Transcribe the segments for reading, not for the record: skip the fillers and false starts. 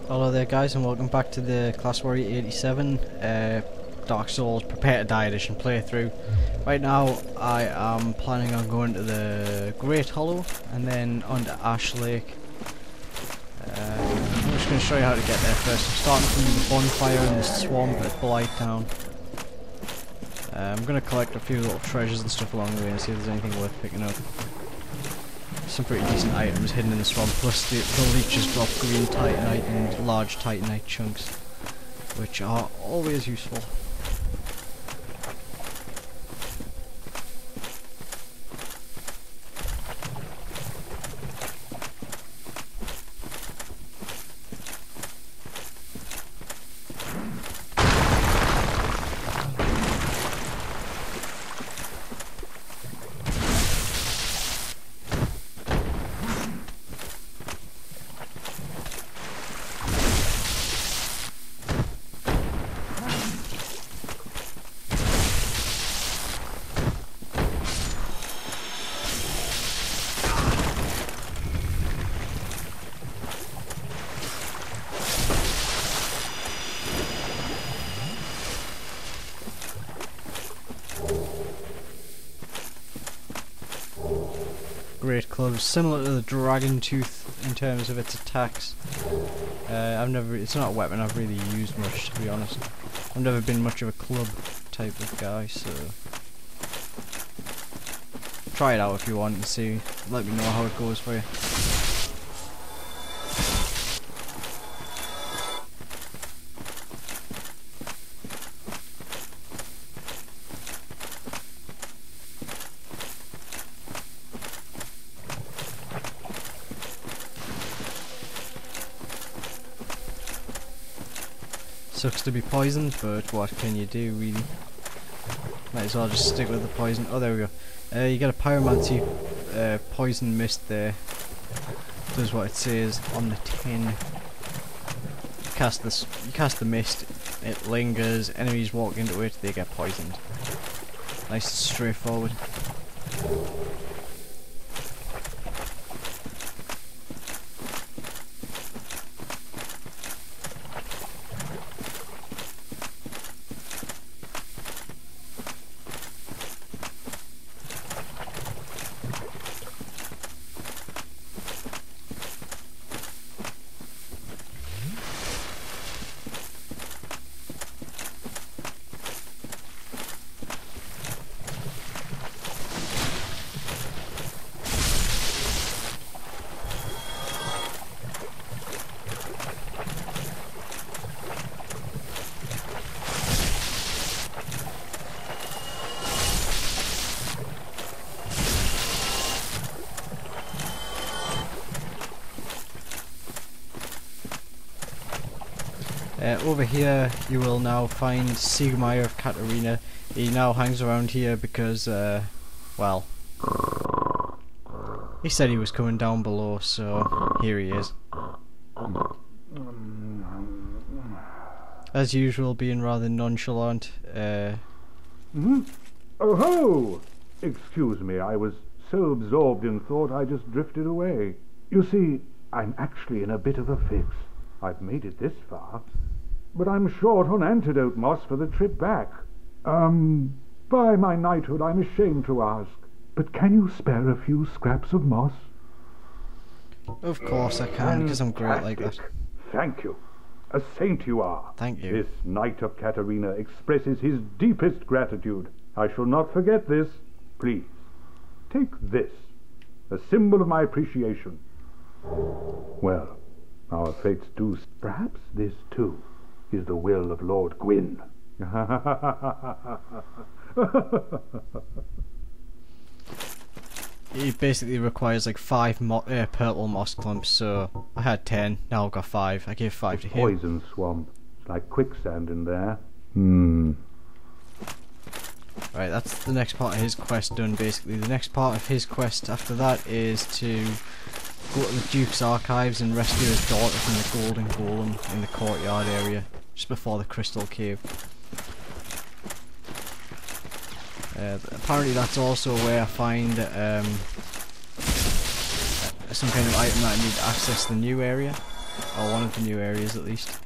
Hello there guys, and welcome back to the Classwarrior87 Dark Souls Prepare to Die edition playthrough. Right now I am planning on going to the Great Hollow and then on to Ash Lake. I'm just going to show you how to get there first. I'm starting from the bonfire in the swamp at Blighttown. I'm going to collect a few little treasures and stuff along the way and see if there's anything worth picking up. Some pretty decent items hidden in the swamp, plus the leeches drop green titanite and large titanite chunks, which are always useful. Great club, similar to the Dragon Tooth in terms of its attacks. It's not a weapon I've really used much, to be honest. I've never been much of a club type of guy, so try it out if you want and see. Let me know how it goes for you. Sucks to be poisoned, but what can you do, really? Might as well just stick with the poison. Oh, there we go. You get a pyromancy poison mist there. Does what it says on the tin. You cast the mist, it lingers, enemies walk into it, they get poisoned. Nice and straightforward. Over here you will now find Siegmeyer of Catarina. He now hangs around here because, well, he said he was coming down below, so here he is. As usual, being rather nonchalant. Oh ho! Excuse me, I was so absorbed in thought I just drifted away. You see, I'm actually in a bit of a fix. I've made it this far, but I'm short on antidote moss for the trip back. By my knighthood, I'm ashamed to ask, but can you spare a few scraps of moss? Of course I can, because I'm great like that. Thank you. A saint you are. Thank you. This Knight of Catarina expresses his deepest gratitude. I shall not forget this. Please, take this, a symbol of my appreciation. Well, our fates do. Perhaps this, too, is the will of Lord Gwyn. It basically requires like 5 purple moss clumps, so I had 10, now I've got 5. I gave 5 to him. Poison swamp. It's like quicksand in there. Right, that's the next part of his quest done, basically. The next part of his quest after that is to go to the Duke's archives and rescue his daughter from the golden golem in the courtyard area, just before the crystal cave. Apparently that's also where I find some kind of item that I need to access the new area. or one of the new areas at least.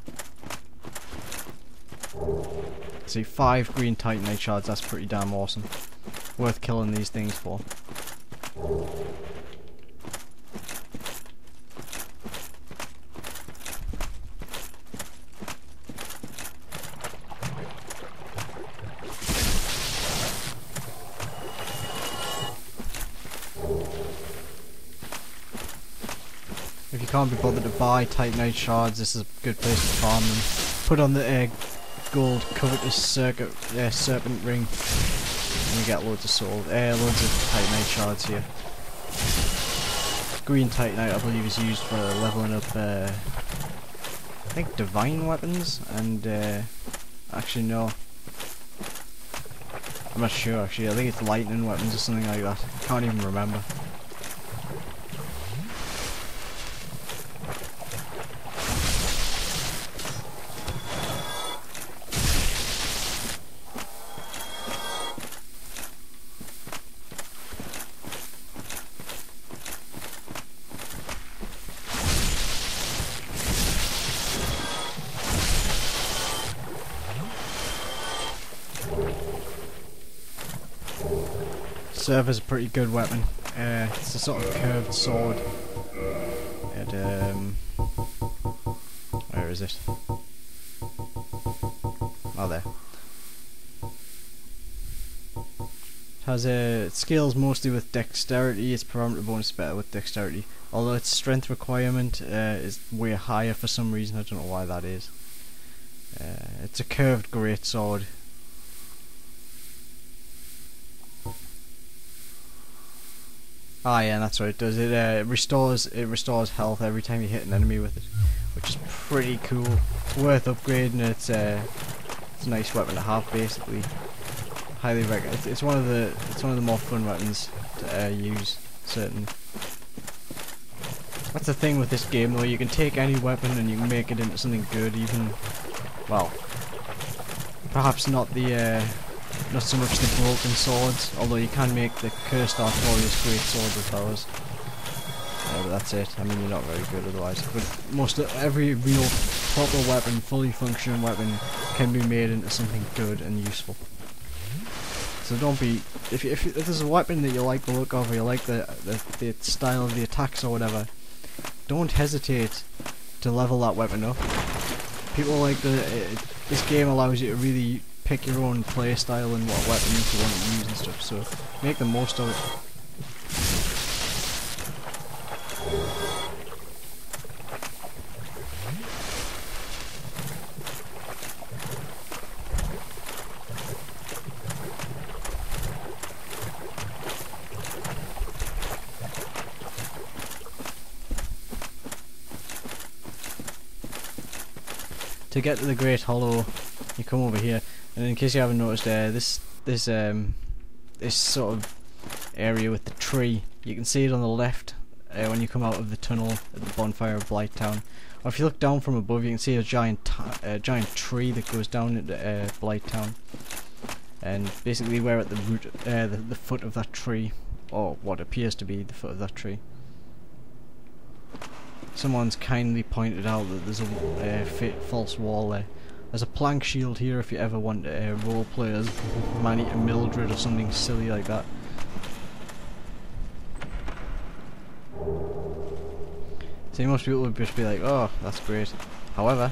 See, 5 green titanite shards, that's pretty damn awesome. Worth killing these things for. If you can't be bothered to buy titanite shards, this is a good place to farm them. Put on the gold covetous serpent ring, and you get loads of loads of titanite shards here. Green titanite, I believe, is used for leveling up, I think, divine weapons, and actually no, I'm not sure actually. I think it's lightning weapons or something like that. I can't even remember. Server's a pretty good weapon. It's a sort of curved sword. Where is it? Oh, there. It has it scales mostly with dexterity. Its parameter bonus is better with dexterity, although its strength requirement is way higher for some reason. I don't know why that is. It's a curved great sword. Ah, yeah, that's what it does. It restores health every time you hit an enemy with it, which is pretty cool. It's worth upgrading. It's a nice weapon to have, basically. Highly recommend. It's one of the more fun weapons to use, certainly. That's the thing with this game, though. You can take any weapon and you can make it into something good. Even, well, perhaps not so much the broken swords, although you can make the cursed Artorias great sword with those. But that's it. I mean, you're not very good otherwise. But every real proper weapon, fully functioning weapon, can be made into something good and useful. So don't be, if there's a weapon that you like the look of, or you like the style of the attacks or whatever, don't hesitate to level that weapon up. People like this game allows you to really pick your own play style and what weapons you want to use and stuff, so make the most of it. To get to the Great Hollow, you come over here, and in case you haven't noticed, this sort of area with the tree, you can see it on the left when you come out of the tunnel at the bonfire of Blighttown. Or if you look down from above, you can see a giant tree that goes down into Blighttown. And basically, we're at the root, the foot of that tree, or what appears to be the foot of that tree. Someone's kindly pointed out that there's a false wall there. There's a plank shield here if you ever want to roleplay as Man-Eater Mildred or something silly like that. See, most people would just be like, oh, that's great. However,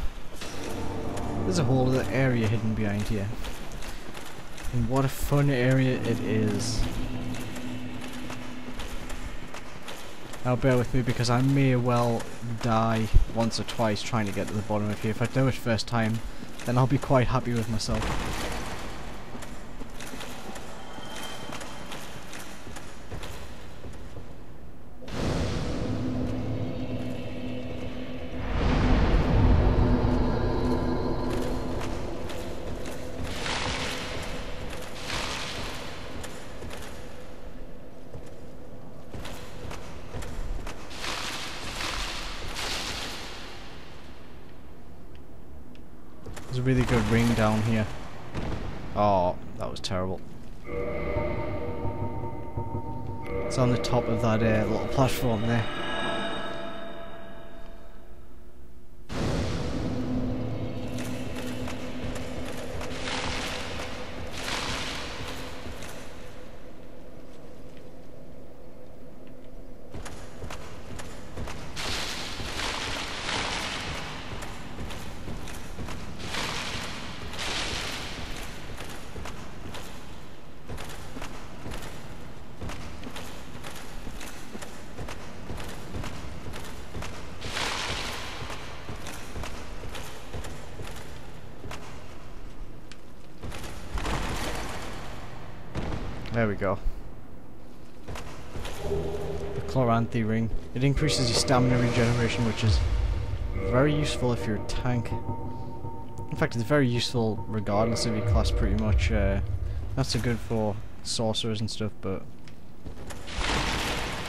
there's a whole other area hidden behind here. And what a fun area it is. Now bear with me, because I may well die once or twice trying to get to the bottom of here. If I do it first time, then I'll be quite happy with myself. There's a really good ring down here. Oh, that was terrible. It's on the top of that little platform there. There we go. The Chloranthy ring. It increases your stamina regeneration, which is very useful if you're a tank. In fact, it's very useful regardless of your class, pretty much. Not so good for sorcerers and stuff, but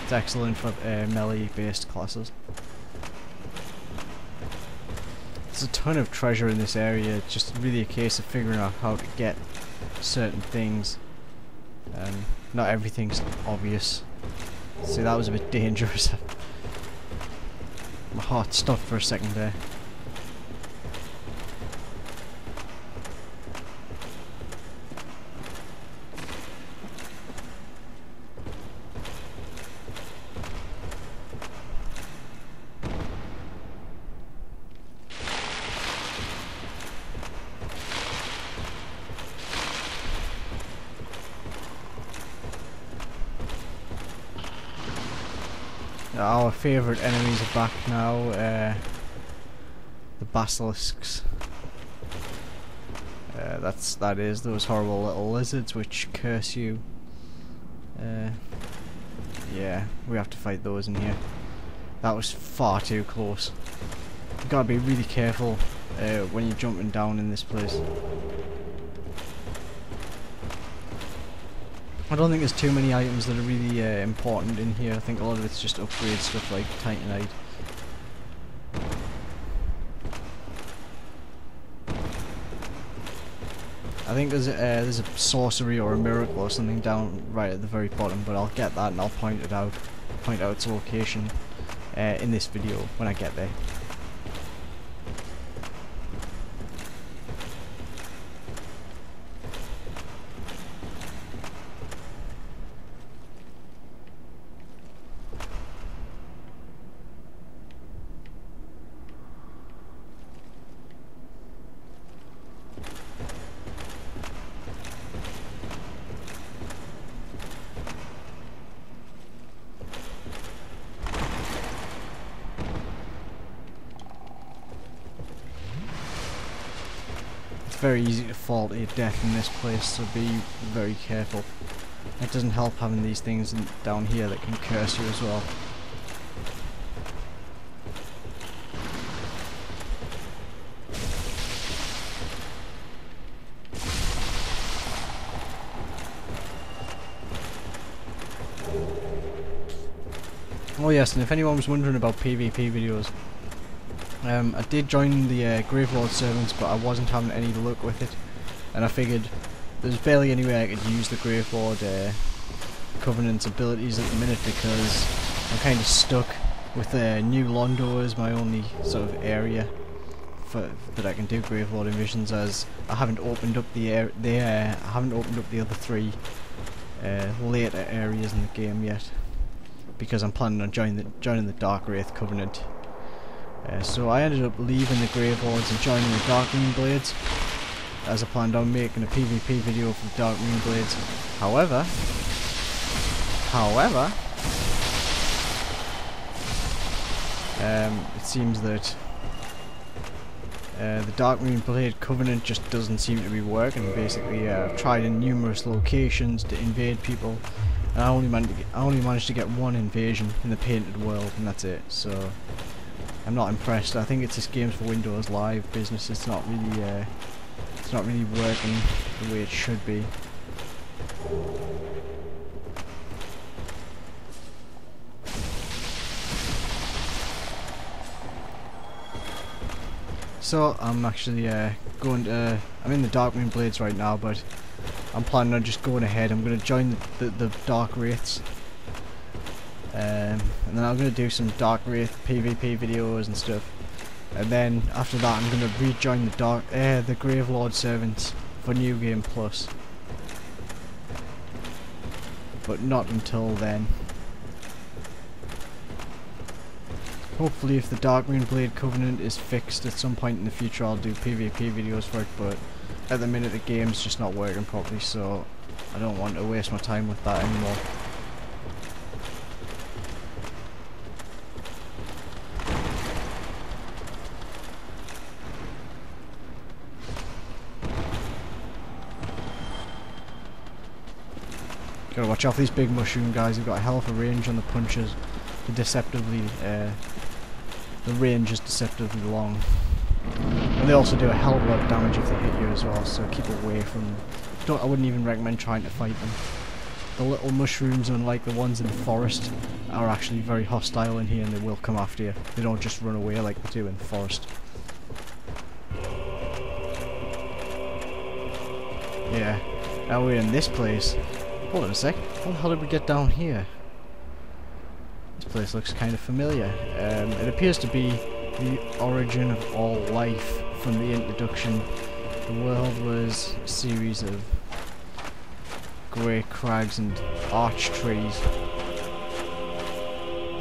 it's excellent for melee-based classes. There's a ton of treasure in this area. It's just really a case of figuring out how to get certain things. Not everything's obvious. See, that was a bit dangerous. My heart stopped for a second there. Our favourite enemies are back now, the basilisks. That is those horrible little lizards which curse you. Yeah, we have to fight those in here. That was far too close. You gotta be really careful when you're jumping down in this place. I don't think there's too many items that are really important in here. I think a lot of it's just upgrade stuff like Titanite. I think there's a sorcery or a miracle or something down right at the very bottom, but I'll get that and I'll point out its location in this video when I get there. Very easy to fall to your death in this place, so be very careful. It doesn't help having these things down here that can curse you as well. Oh yes, and if anyone was wondering about PvP videos, I did join the Gravelord servants, but I wasn't having any luck with it, and I figured there's barely any way I could use the Gravelord Covenant's abilities at the minute because I'm kind of stuck with New Londo as my only sort of area that I can do Gravelord invasions, as I haven't opened up I haven't opened up the other three later areas in the game yet, because I'm planning on joining the Dark Wraith Covenant. So I ended up leaving the Gravelords and joining the Darkmoon Blades, as I planned on making a PvP video for the Darkmoon Blades. However, it seems that the Darkmoon Blade Covenant just doesn't seem to be working. Basically, I've tried in numerous locations to invade people, and I only managed to get one invasion in the Painted World, and that's it. So I'm not impressed. I think it's this game's for Windows Live business. It's not really working the way it should be. So I'm actually I'm in the Darkmoon Blades right now, but I'm planning on just going ahead. I'm going to join the Dark Wraiths. And then I'm going to do some Dark Wraith PvP videos and stuff, and then after that I'm going to rejoin the Gravelord servants for New Game Plus, but not until then. Hopefully if the Darkmoon Blade Covenant is fixed at some point in the future, I'll do PvP videos for it, but at the minute the game's just not working properly, so I don't want to waste my time with that anymore. Gotta watch out for these big mushroom guys. They've got a hell of a range on the punches. The range is deceptively long. And they also do a hell of a lot of damage if they hit you as well, so keep away from them. I wouldn't even recommend trying to fight them. The little mushrooms, unlike the ones in the forest, are actually very hostile in here and they will come after you. They don't just run away like they do in the forest. Yeah, now we're in this place. Hold on a sec, how the hell did we get down here? This place looks kind of familiar. It appears to be the origin of all life from the introduction. The world was a series of grey crags and arch trees.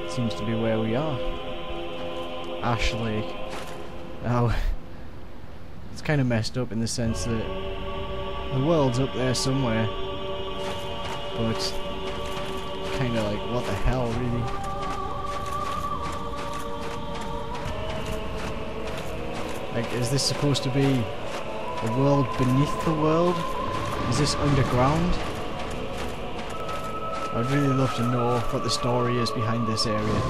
Seems to be where we are. Ash Lake. Now, it's kind of messed up in the sense that the world's up there somewhere, but kind of like, what the hell, really? Like, is this supposed to be a world beneath the world? Is this underground? I'd really love to know what the story is behind this area.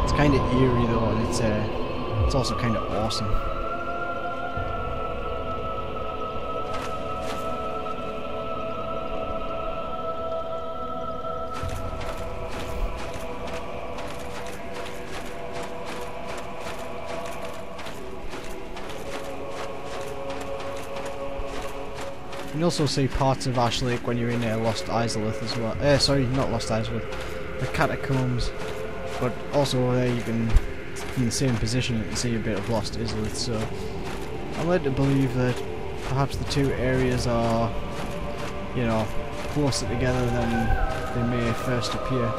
It's kind of eerie though, and it's also kind of awesome. You can also see parts of Ash Lake when you're in Lost Izalith as well. Sorry, not Lost Izalith, the Catacombs. But also there you can, from the same position, you can see a bit of Lost Izalith. So I'm led to believe that perhaps the two areas are, you know, closer together than they may first appear.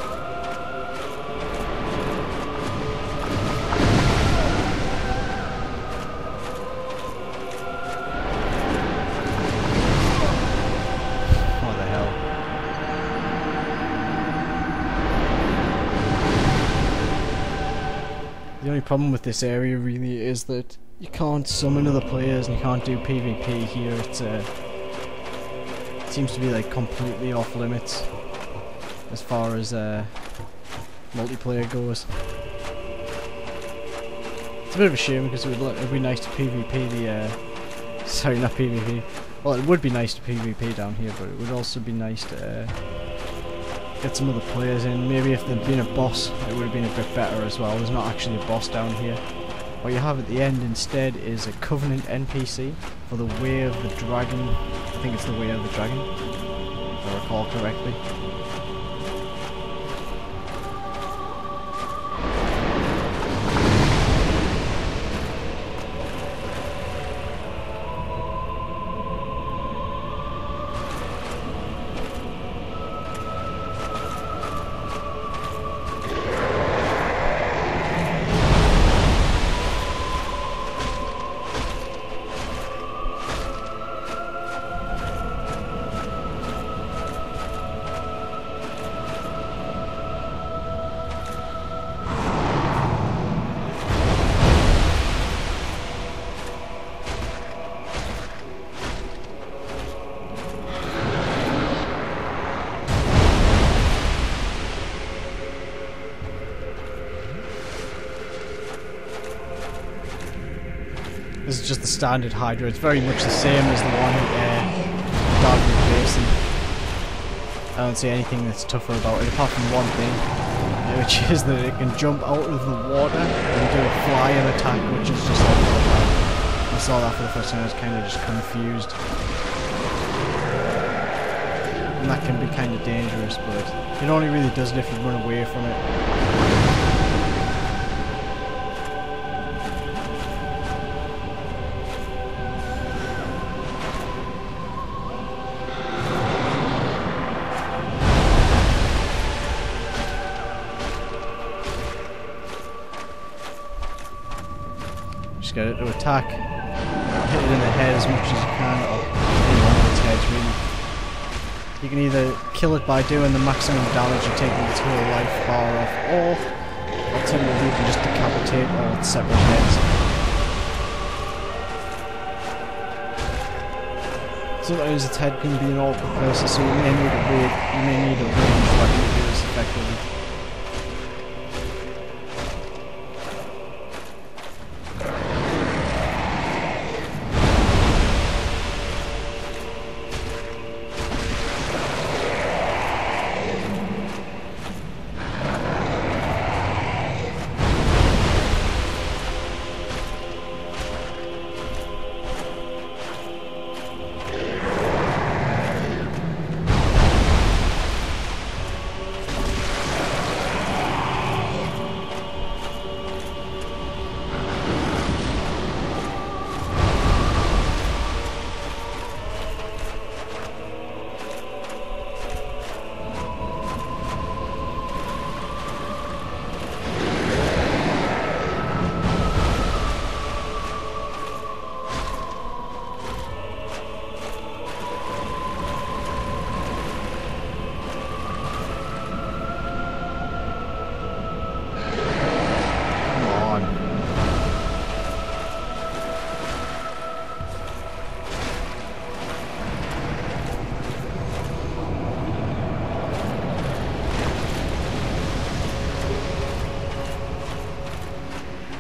The only problem with this area really is that you can't summon other players and you can't do PvP here. It seems to be like completely off limits as far as multiplayer goes. It's a bit of a shame because it would be nice to PvP the sorry, not PvP. Well, it would be nice to PvP down here, but it would also be nice to get some other players in. Maybe if there'd been a boss, it would have been a bit better as well. There's not actually a boss down here. What you have at the end instead is a Covenant NPC for the Way of the Dragon. I think it's the Way of the Dragon, if I recall correctly. This is just the standard Hydra. It's very much the same as the one at Darkwood Basin. I don't see anything that's tougher about it, apart from one thing, which is that it can jump out of the water and do a flying attack, which is just like, I saw that for the first time. I was kind of just confused. And that can be kind of dangerous, but it only really does it if you run away from it. Just get it to attack, hit it in the head as much as you can, or in one of its heads really. You can either kill it by doing the maximum damage and taking its whole life bar off, or alternatively you can just decapitate all its separate heads. sometimes its head can be an awkward person, so you may need a range weapon to do this effectively.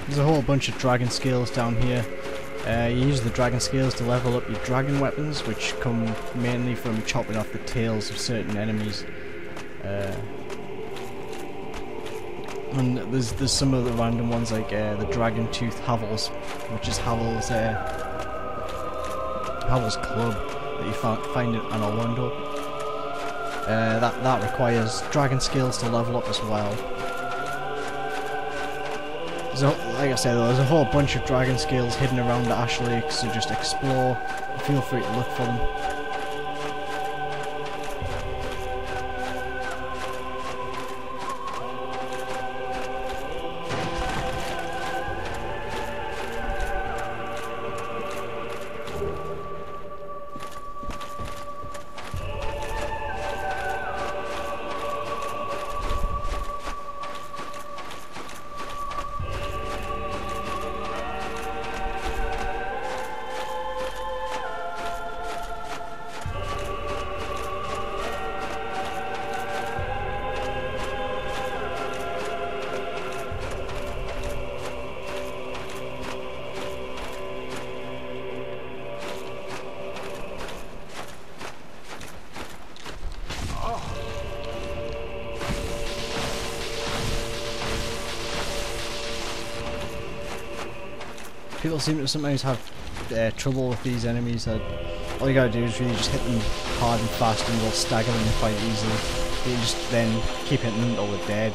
There's a whole bunch of dragon scales down here. You use the dragon scales to level up your dragon weapons, which come mainly from chopping off the tails of certain enemies. And there's some other random ones like the dragon tooth Havel's, which is Havel's club that you find in Orlando. That requires dragon scales to level up as well. So, like I said, there's a whole bunch of dragon scales hidden around the Ash Lake, so just explore. Feel free to look for them. People seem to sometimes have trouble with these enemies. All you gotta do is really just hit them hard and fast and they'll stagger them quite easily. You just then keep hitting them until they're dead.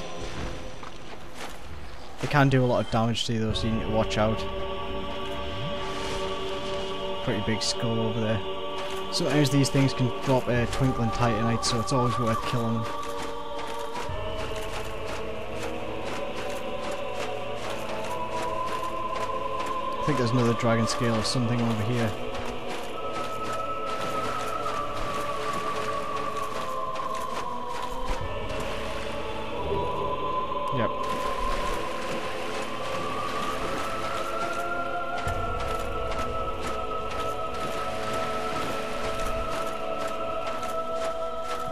They can do a lot of damage to you though, so you need to watch out. Pretty big skull over there. Sometimes these things can drop twinkling titanite, so it's always worth killing them. I think there's another dragon scale or something over here. Yep.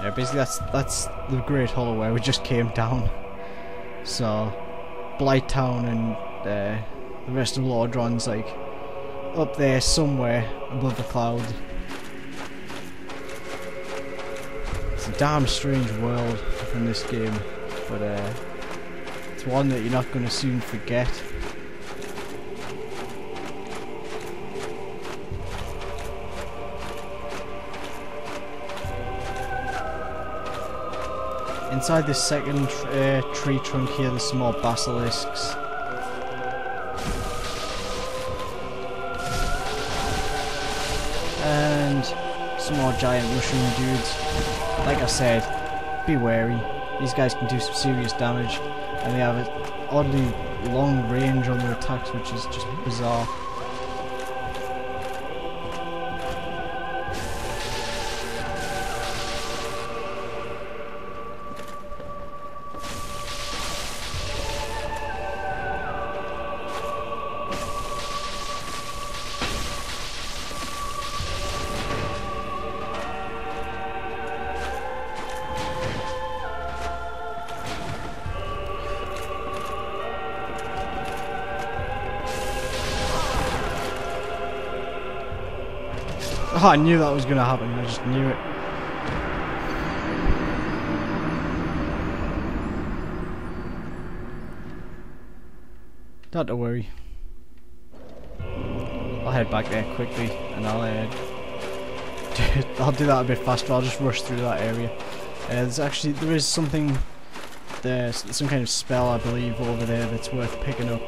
Yeah, basically that's the Great Hollow where we just came down. So, Blighttown and the rest of Lordron's like up there somewhere above the cloud. It's a damn strange world in this game, but it's one that you're not going to soon forget. Inside this second tree trunk here, there's some more basilisks. And some more giant mushroom dudes. Like I said, be wary. These guys can do some serious damage, and they have an oddly long range on their attacks, which is just bizarre. Oh, I knew that was gonna happen. I just knew it. Not to worry. I'll head back there quickly, and I'll do that a bit faster. I'll just rush through that area. There is something there, some kind of spell I believe over there that's worth picking up.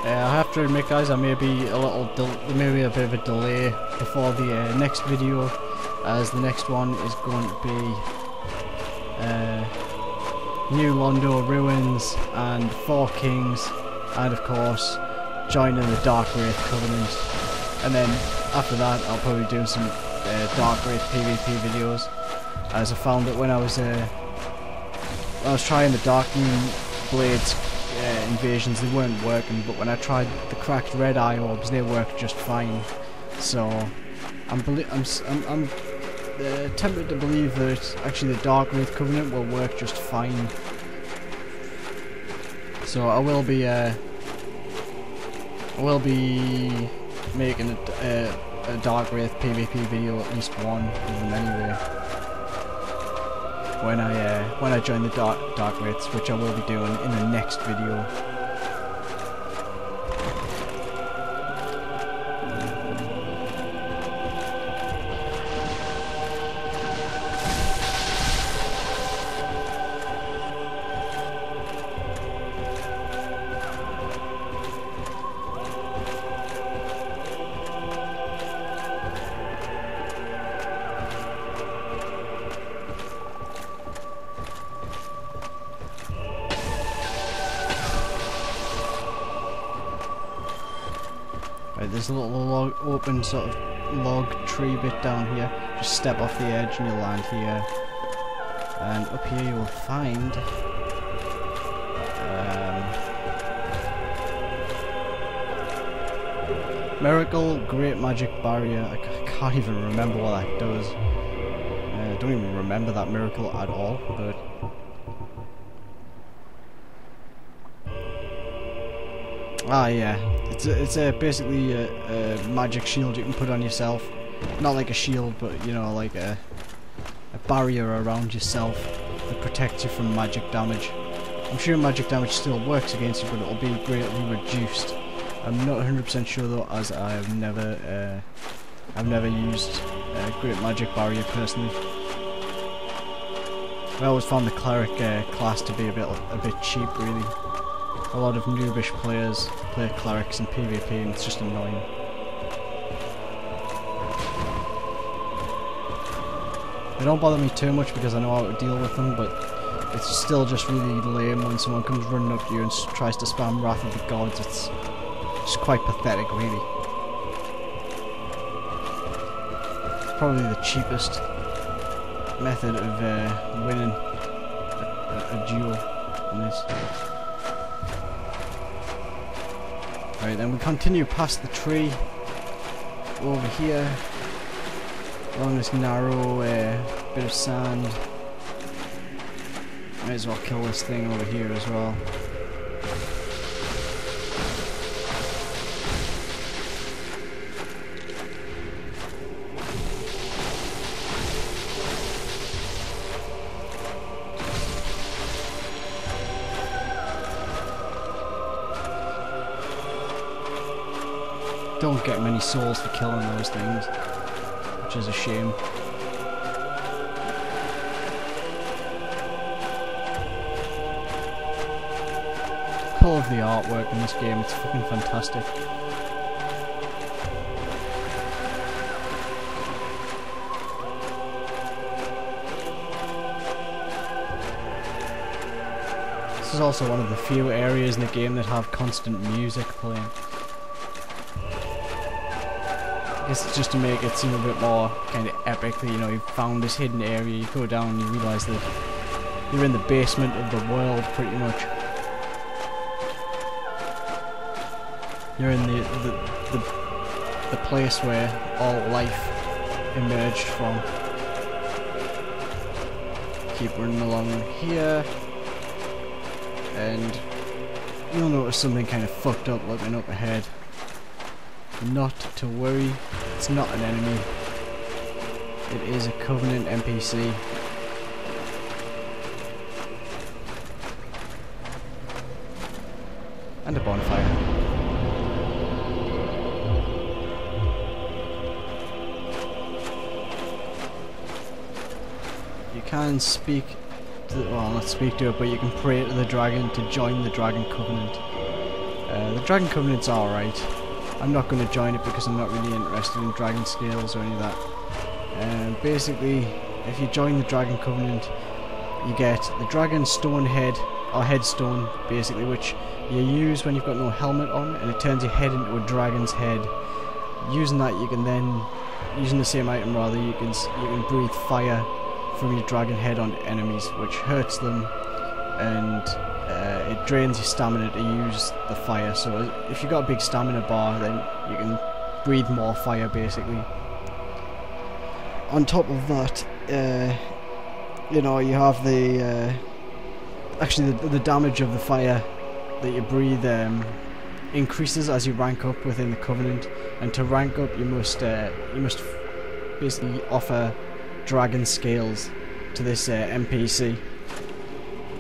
I have to admit, guys, I may be there may be a bit of a delay before the next video, as the next one is going to be New Londo Ruins and Four Kings, and of course joining the Dark Wraith Covenant. And then after that, I'll probably do some Dark Wraith PvP videos, as I found that when I was trying the Dark Moon Blades invasions, they weren't working, but when I tried the cracked red eye orbs, they worked just fine. So I'm tempted to believe that actually the Dark Wraith Covenant will work just fine. So I will be making a Dark Wraith PvP video, at least one of them anyway, when I join the Dark Wraiths, which I will be doing in the next video. There's a little open sort of log tree bit down here. Just step off the edge and you'll land here. And up here you will find Miracle Great Magic Barrier. I can't even remember what that does. I don't even remember that miracle at all, but yeah, it's basically a magic shield you can put on yourself. Not like a shield, but you know, like a barrier around yourself that protects you from magic damage. I'm sure magic damage still works against you, but it'll be greatly reduced. I'm not 100% sure though, as I've never used Great Magic Barrier personally. I always found the cleric class to be a bit cheap, really. A lot of noobish players play clerics in PvP, and it's just annoying. They don't bother me too much because I know how to deal with them, but it's still just really lame when someone comes running up to you and tries to spam Wrath of the Gods. It's just quite pathetic, really. It's probably the cheapest method of winning a duel in this. Right, then we continue past the tree over here along this narrow bit of sand. Might as well kill this thing over here as well. Don't get many souls for killing those things, which is a shame. I love the artwork in this game, it's fucking fantastic. This is also one of the few areas in the game that have constant music playing. I guess it's just to make it seem a bit more kind of epic that, you know, you've found this hidden area, you go down and you realise that you're in the basement of the world, pretty much. You're in the place where all life emerged from. Keep running along here, and you'll notice something kind of fucked up looking up ahead. Not to worry, it's not an enemy. It is a Covenant NPC. And a bonfire. You can speak to, well, not speak to it, but you can pray to the dragon to join the Dragon Covenant. The Dragon Covenant's alright. I'm not going to join it because I'm not really interested in dragon scales or any of that. Basically, if you join the Dragon Covenant, you get the dragon stone head, or headstone, basically, which you use when you've got no helmet on, and it turns your head into a dragon's head. Using that, you can then, using the same item rather, you can breathe fire from your dragon head on enemies, which hurts them, and it drains your stamina to use the fire. So if you've got a big stamina bar, then you can breathe more fire, basically. On top of that, you know, you have the actually the damage of the fire that you breathe increases as you rank up within the Covenant, and to rank up you must basically offer dragon scales to this NPC.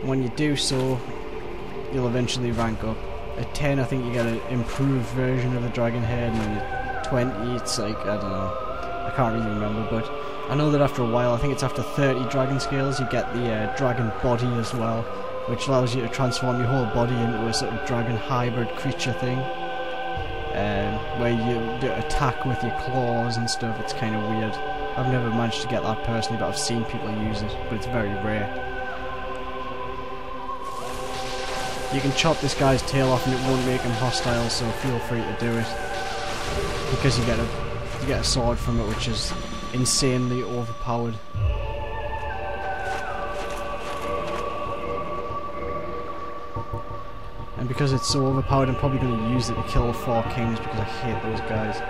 When you do so, you'll eventually rank up. At 10 I think you get an improved version of the dragon head, and at 20 it's like, I don't know, I can't really remember, but I know that after a while, I think it's after 30 dragon scales, you get the dragon body as well, which allows you to transform your whole body into a sort of dragon hybrid creature thing, where you do attack with your claws and stuff. It's kind of weird. I've never managed to get that personally, but I've seen people use it, but it's very rare. You can chop this guy's tail off and it won't make him hostile, so feel free to do it, because you get a sword from it, which is insanely overpowered. And because it's so overpowered, I'm probably going to use it to kill the 4 kings, because I hate those guys.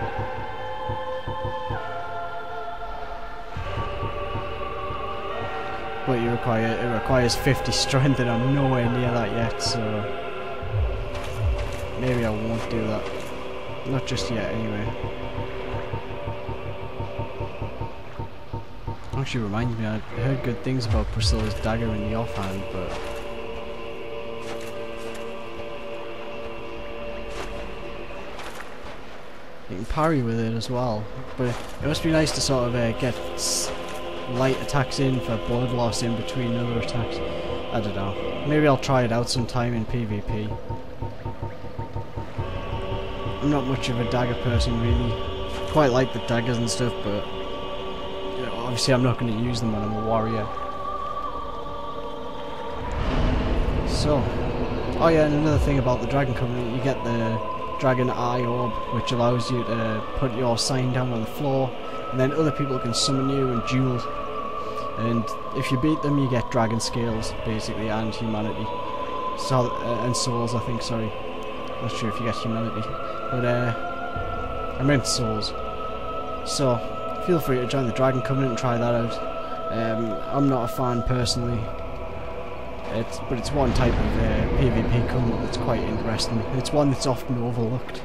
But it requires 50 strength, and I'm nowhere near that yet, so maybe I won't do that. Not just yet, anyway. Actually reminds me, I heard good things about Priscilla's dagger in the offhand, but you can parry with it as well. But it must be nice to sort of get light attacks in for blood loss in between other attacks. I don't know. Maybe I'll try it out sometime in PvP. I'm not much of a dagger person, really. Quite like the daggers and stuff, but you know, obviously I'm not going to use them when I'm a warrior. So, oh yeah, and another thing about the Dragon Covenant, you get the Dragon Eye Orb, which allows you to put your sign down on the floor, and then other people can summon you and duel. And if you beat them, you get dragon scales, basically, and humanity. So, and souls, I think, sorry. Not sure if you get humanity. But, I meant souls. So, feel free to join the Dragon Covenant and try that out. I'm not a fan, personally. But it's one type of PvP covenant that's quite interesting. It's one that's often overlooked.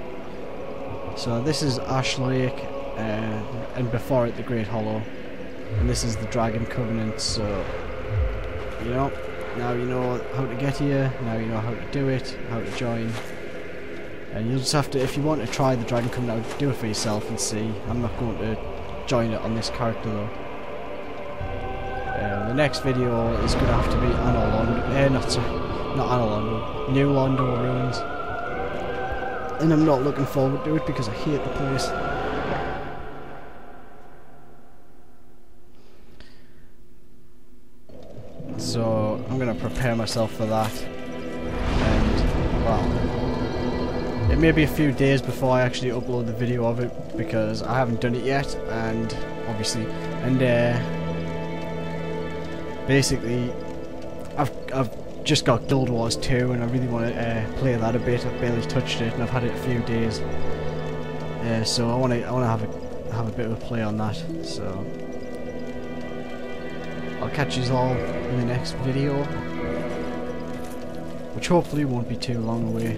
So, this is Ash Lake, and before it, the Great Hollow. And this is the Dragon Covenant, so, you know, now you know how to get here, now you know how to do it, how to join. And you'll just have to, if you want to try the Dragon Covenant out, do it for yourself and see. I'm not going to join it on this character though. The next video is going to have to be New Londo Ruins. And I'm not looking forward to it because I hate the place. So I'm going to prepare myself for that. well, it may be a few days before I actually upload the video of it, because I haven't done it yet, and obviously, and basically, I've just got Guild Wars 2, and I really want to play that a bit. I've barely touched it, and I've had it a few days, so I want to have a bit of a play on that. So I'll catch you all in the next video, which hopefully won't be too long away,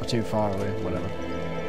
or too far away, whatever.